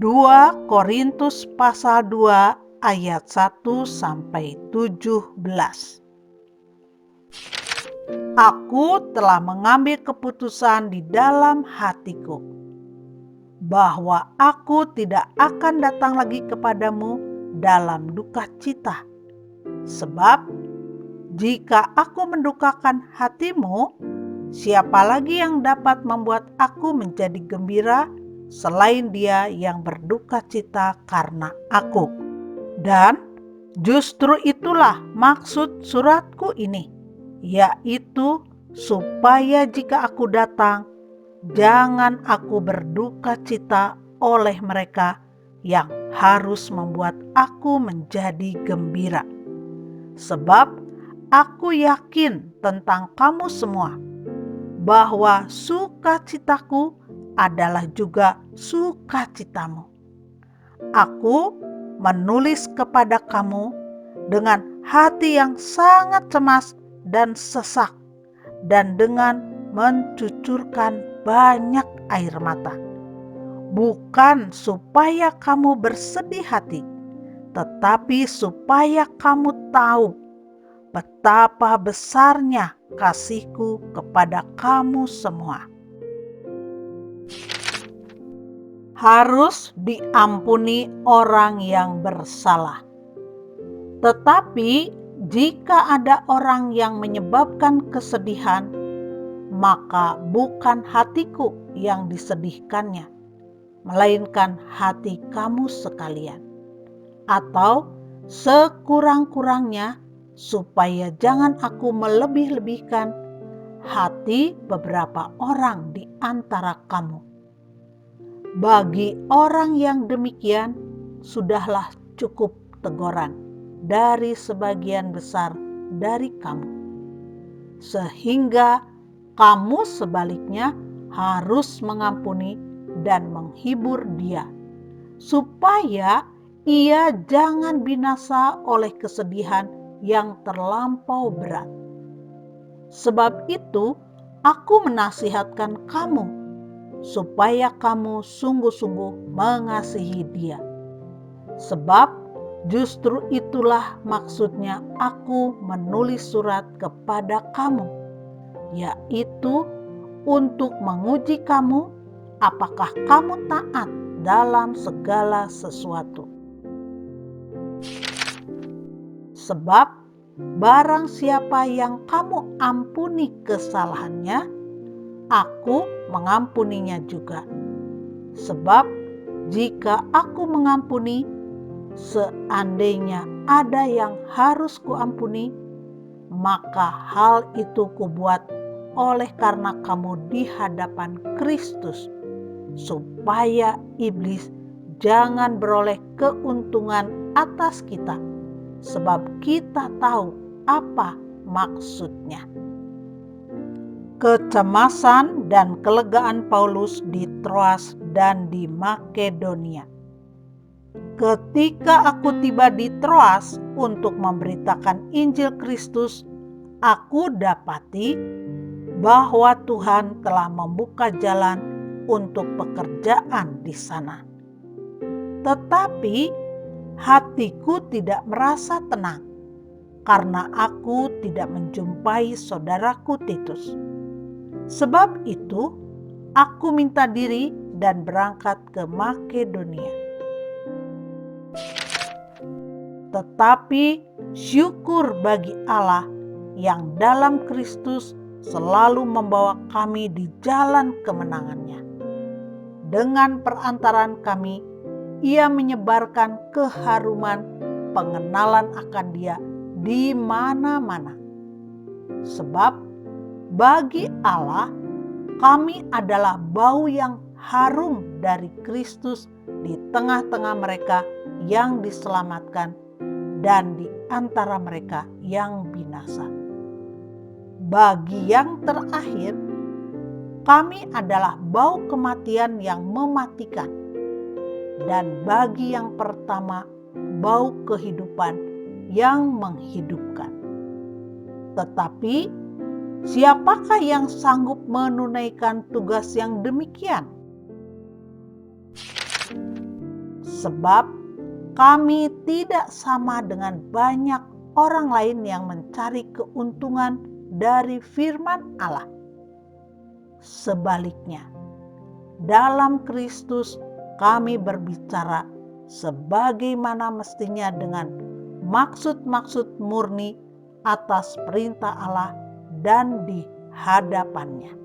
2 Korintus pasal 2 ayat 1 sampai 17. Aku telah mengambil keputusan di dalam hatiku bahwa aku tidak akan datang lagi kepadamu dalam duka cita. Sebab jika aku mendukakan hatimu, siapa lagi yang dapat membuat aku menjadi gembira selain Dia yang berduka cita karena aku? Dan justru itulah maksud suratku ini, yaitu supaya jika aku datang, jangan aku berduka cita oleh mereka yang harus membuat aku menjadi gembira. Sebab aku yakin tentang kamu semua, bahwa sukacitaku adalah juga sukacitamu. Aku menulis kepada kamu dengan hati yang sangat cemas dan sesak, dan dengan mencucurkan banyak air mata. Bukan supaya kamu bersedih hati, tetapi supaya kamu tahu betapa besarnya kasihku kepada kamu semua. Harus diampuni orang yang bersalah. Tetapi jika ada orang yang menyebabkan kesedihan, maka bukan hatiku yang disedihkannya, melainkan hati kamu sekalian. Atau sekurang-kurangnya, supaya jangan aku melebih-lebihkan hati beberapa orang di antara kamu. Bagi orang yang demikian, sudahlah cukup teguran dari sebagian besar dari kamu, sehingga kamu sebaliknya harus mengampuni dan menghibur dia, supaya ia jangan binasa oleh kesedihan yang terlampau berat. Sebab itu aku menasihatkan kamu, supaya kamu sungguh-sungguh mengasihi dia. Sebab justru itulah maksudnya aku menulis surat kepada kamu, yaitu untuk menguji kamu apakah kamu taat dalam segala sesuatu. Sebab barang siapa yang kamu ampuni kesalahannya, aku mengampuninya juga. Sebab jika aku mengampuni, seandainya ada yang harus kuampuni, maka hal itu kubuat oleh karena kamu di hadapan Kristus, supaya iblis jangan beroleh keuntungan atas kita, sebab kita tahu apa maksudnya. Kecemasan dan kelegaan Paulus di Troas dan di Makedonia. Ketika aku tiba di Troas untuk memberitakan Injil Kristus, aku dapati bahwa Tuhan telah membuka jalan untuk pekerjaan di sana. Tetapi hatiku tidak merasa tenang karena aku tidak menjumpai saudaraku Titus. Sebab itu aku minta diri dan berangkat ke Makedonia. Tetapi syukur bagi Allah yang dalam Kristus selalu membawa kami di jalan kemenangannya. Dengan perantaraan kami, Ia menyebarkan keharuman pengenalan akan Dia di mana-mana. Sebab bagi Allah, kami adalah bau yang harum dari Kristus di tengah-tengah mereka yang diselamatkan dan di antara mereka yang binasa. Bagi yang terakhir, kami adalah bau kematian yang mematikan, dan bagi yang pertama, bau kehidupan yang menghidupkan. Tetapi siapakah yang sanggup menunaikan tugas yang demikian? sebab kami tidak sama dengan banyak orang lain yang mencari keuntungan dari firman Allah. Sebaliknya, dalam Kristus kami berbicara sebagaimana mestinya dengan maksud-maksud murni atas perintah Allah dan di hadapannya.